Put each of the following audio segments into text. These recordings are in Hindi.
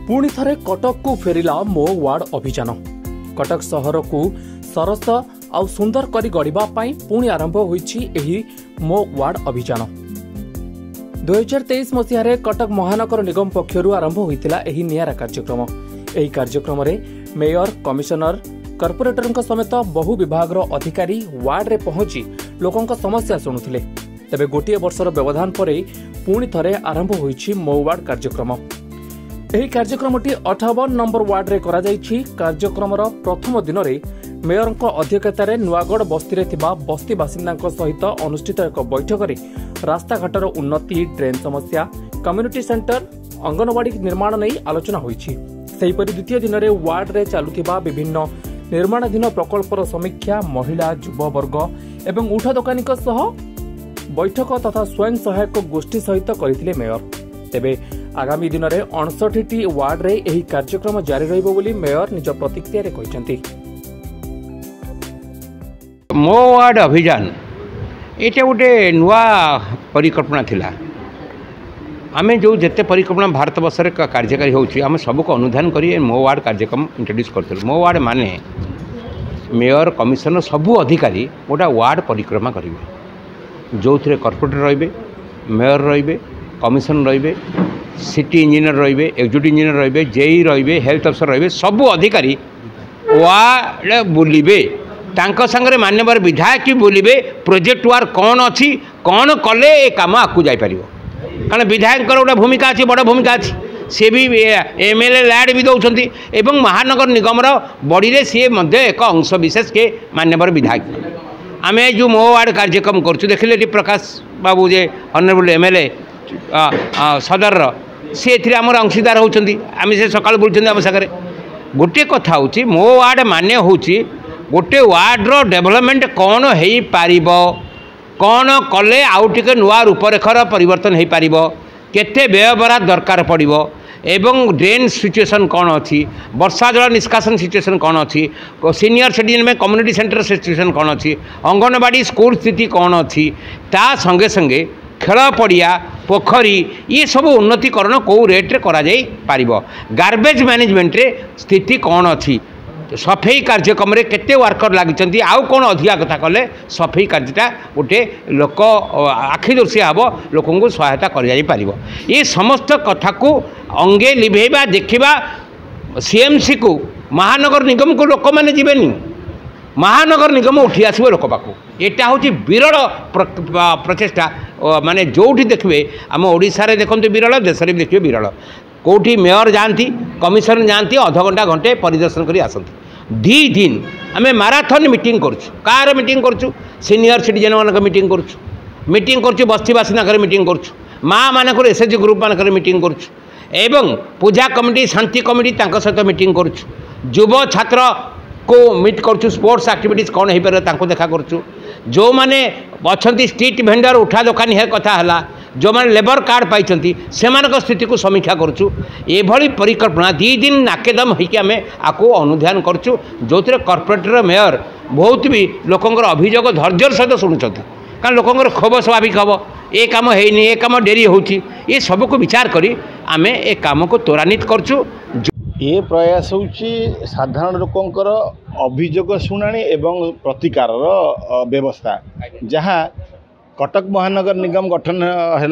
पुणी थरे कटक को फेरिला मो वार्ड अभियान। कटक सहर को सरस आउ सुंदर करी गढ़िबा पई पुणी आरंभ होईछि एही मो वार्ड अभियान। 2023 मसीह कटक महानगर निगम पक्षरु आरंभ होइतिला एही नियारा कार्यक्रम। एही कार्यक्रम रे मेयर, कमिशनर, कॉर्पोरेटर समेत बहु विभाग अधिकारी वार्ड रे पहुंची लोकों समस्या शुणुथिले। तेबे गोटे वर्षर व्यवधान पर पुणी थरे आरंभ होईछि मो वार्ड कार्यक्रम। ଏହି କାର୍ଯ୍ୟକ୍ରମଟି 58 ନମ୍ବର ୱାର୍ଡରେ କରାଯାଇଛି। କାର୍ଯ୍ୟକ୍ରମର ପ୍ରଥମ ଦିନରେ ମେୟରଙ୍କ ଅଧ୍ୟକ୍ଷତାରେ ନୂଆଗଡ଼ ବସ୍ତିରେ ଥିବା ବସ୍ତି ବାସିନ୍ଦାଙ୍କ ସହିତ ଅନୁଷ୍ଠିତ ଏକ ବୈଠକରେ ରାସ୍ତାଘାଟର ଉନ୍ନତି, ଡ୍ରେନ୍ ସମସ୍ୟା, କମ୍ୟୁନିଟି ସେଣ୍ଟର, ଅଙ୍ଗନବାଡି ନିର୍ମାଣ ନେଇ ଆଲୋଚନା ହୋଇଛି। ସେହିପରି ଦ୍ୱିତୀୟ ଦିନରେ ୱାର୍ଡରେ ଚାଲୁଥିବା ବିଭିନ୍ନ ନିର୍ମାଣାଧୀନ ପ୍ରକଳ୍ପର ସମୀକ୍ଷା, ମହିଳା, ଯୁବବର୍ଗ ଏବଂ ଉଠା ଦୋକାନୀଙ୍କ ସହ ବୈଠକ ତଥା ସ୍ୱୟଂ ସହାୟକ ଗୋଷ୍ଠୀ ସହିତ କରିଥିଲେ ମେୟର। ତେବେ आगामी दिन में 59टी वार्ड रे एही कार्यक्रम जारी रहिबो बोली मेयर निज प्रतिक्रिया रे कहिसेंती। मो वार्ड अभियान एटा गोटे नुआ परिकल्पना थिला। आमे जो जते परिकल्पना भारत वर्ष रे कार्यकारी होउची आमे सबको अनुधान करी मो वार्ड कार्यक्रम इंट्रोड्यूस करथिल। मो वार्ड माने मेयर, कमिशनर सबु अधिकारी गोटा वार्ड परिक्रमा करिवे, जो थिरे कॉर्पोरेटर रहिबे, मेयर रहिबे, कमिशनर रहिबे, सिटी इंजीनियर रहिबे, एक्जिक्यूटिव इंजीनियर रहिबे, जेई रहिबे, हेल्थ अफसर रहिबे, सबु अधिकारी वार्ड बुलिबे। तांको संगरे मान्यवर विधायक बुलिबे प्रोजेक्ट वार कौन अच्छी, कौन कले ए काम आकु जाई परिबो। कारण विधायक गोटे भूमिका अच्छी, बड़ भूमिका अच्छी। सी भी एमएलए लैड भी दौरान एवं महानगर निगम बड़ी रे सी एक अंश विशेष के मान्यवर विधायक। आम जो मो वार्ड कार्यक्रम करूँ देखिले प्रकाश बाबू जे ऑनरेबल एमएलए सदर सी आमर अंशीदार होती। आम से सकाल बोलते आम सागर गोटे कथा हूँ मो वार्ड माने हूँ गोटे वार्ड्र डेभलपमेंट कौन हो पार, कौन कले आउ टे नुआ रूपरेखर परिवर्तन हो पार, केते व्ययबराद दरकार पड़ो एवं ड्रेन सिचुएशन कौन अच्छी, वर्षा जल निष्कासन सिचुएशन कौन अच्छी, सीनियर सिटीजन में कम्युनिटी सेंटर सिचुएशन कौन अच्छी, अंगनवाड़ी स्कूल स्थिति कौन अच्छी, ता संगे संगे खेल पड़िया, पोखरी ये सब उन्नतीकरण कौ रेट्रे करा जाई पारिबो, गार्बेज मैनेजमेंट रे स्थिति कौन अच्छी, सफाई कार्यक्रम रे केते वर्कर लगी, आउ कौन अधिका कथा कले सफाई कार्यटा गोटे लोक आखिदर्शिया हम लोक सहायता कर पारिबो। ये समस्त कथा को अंगे लिभेबा देखिबा सीएमसी को महानगर निगम को लोक माने जीवेनी, महानगर निगम उठी आसो लोक पाक। यहाँ हूँ विरल प्रचेषा माने जोठी देखिए आम ओडिशा रे देखते विरल, देश में देखिए विरल। कौटी मेयर जाती, कमिशनर जाती, अध घंटा घंटे परिदर्शन कर आसती। 2 दिन आम माराथन मीटिंग करुँ, कार मीटिंग करुँ, सीनियर सिटीजन मान मीटिंग करुँ, मीटिंग करुँ, बस्ती बासिंदा मीटिंग करुँ, माँ मानक एसएचजी ग्रुप मानक मीटिंग करुँ, एवं पूजा कमिटी, शांति कमिटी सहित मीटिंग करुँ, युव छात्र को मीट करुँ, स्पोर्ट्स एक्टिविटीज कौन हो पारे देखा करुँ, जो मैंने अच्छा स्ट्रीट भेंडर उठा दोकानी है कथा है, जो मैंने लेबर कार्ड पाई से स्थिति को समीक्षा करुँ। ये परिकल्पना 2 दिन नाकेदम होमें आपको अनुधान करुँ, जो कॉर्पोरेटर मेयर बहुत भी लोकंर अभियोग धैर्यर सहित शुणुंट, कारण लोकंर क्षोभ स्वाभाविक हम ये कम है, ये कम डेरी हो सब को विचार करी आम ए कम को त्वरान्वित करुँ। ये प्रयास हूँ साधारण लोकंर अभियोग शुणाणी एवं प्रतिकार व्यवस्था, जहाँ कटक महानगर निगम गठन है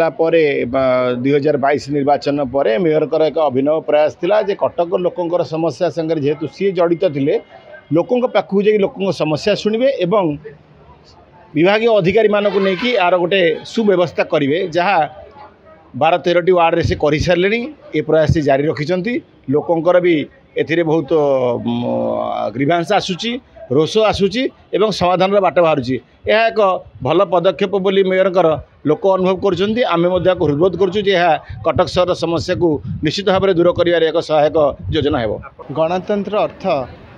2022 निर्वाचन पर मेयर एक अभिनव प्रयास थिला जे कटक लोकंर समस्या संगे जेहेतु सी जड़ित थे लोकों पाखु जा लोकों समस्या शुणवे एवं विभाग अधिकारी मानक नहीं आर गोटे सुव्यवस्था करेंगे, जहाँ 12-13टी वार्ड रे से कर सारे। ये प्रयास से जारी रखिंट, लोकंर भी एथिरे बहुत ग्रीवांस आसूची, रोष आसूची एवं समाधान बाट बाहर। यह एक भल पदक्षेप बोली मेयरकर लोक अनुभव कर हृदबोध करुँ, कटक सहर समस्या को निश्चित भाव में दूर कर एक सहायक योजना है। गणतंत्र अर्थ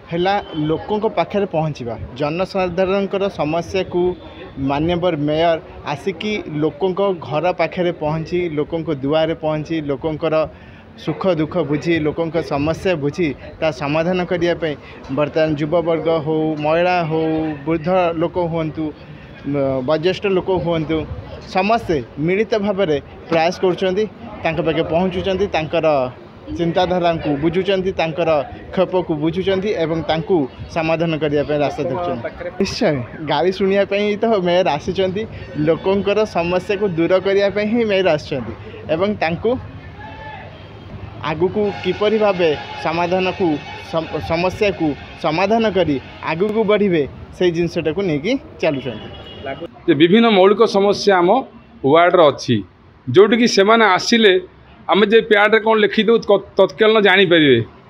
है लोकों पाखे पहुँचवा, जनसाधारण समस्या को मान्यवर मेयर आसिकी लोकों घर पाखे पहुँची, लोकों दुआरे पहुँची, लोकों सुख दुख बुझी, लोकों समस्या बुझी ता समाधान करने बर्तमान युववर्ग हो, महिला हो, वृद्ध लोक हूँ, वयोज्येष्ठ लोक हूँ, समस्ते मिलित भाव में प्रयास कर पहुँचुंट, चिंताधारा को बुझुचंती तांकर क्षोभ को बुझुचंती एवं तांकू समाधान करने रास्ता देखुं। निश्चय गाली शुणा तो मेयर आसी लोकंकर समस्या को दूर करने ही मेयर आसुँच तांकू आगु को किपरि भावे समाधान को समस्या को समाधान करी आगु को बढ़िबे से जिनसटा को लेकिन चलुचंती। विभिन्न मौलिक समस्या आम वार्ड अच्छी जोटि से आसिले आम जे प्याड कौन लिखिदे तत्काल जानीपर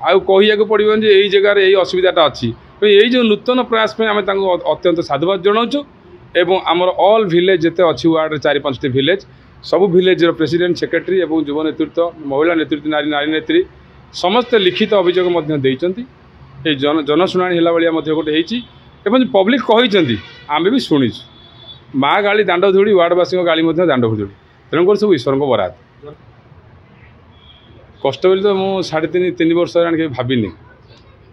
आउ कहिया पड़ो जे यही जगार यही असुविधाटा अच्छी यही जो नूतन प्रयास आम अत्यंत साधुवाद जनाऊँ एवं आमर ऑल विलेज जिते अच्छी वार्ड 4-5टी विलेज सबू विलेज प्रेसिडेंट सेक्रेटरी एवं युव नेतृत्व महिला नेतृत्व नारी नेत्री समस्ते लिखित अभियोग जनशुणाणी है गोटे होती पब्लिक कही आम भी शुणीचु माँ गाड़ी दांड धूड़ी वार्डवासी गाड़ी दांड धूड़ी तेणुक सब ईश्वर को बराद कष्ट बोली तो मुझे 3.5 वर्ष है भाविनी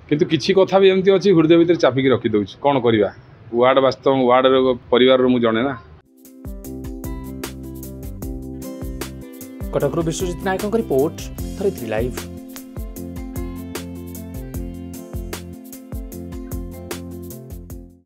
किंतु किसी कथा भी एमती अच्छी हृदय भितर चापिकी रखीदे कौन करवा वार्ड वास्तव वार्ड परिवार मुझे जड़े ना। कटकरू विश्वजित नायकों रिपोर्ट 3 लाइव।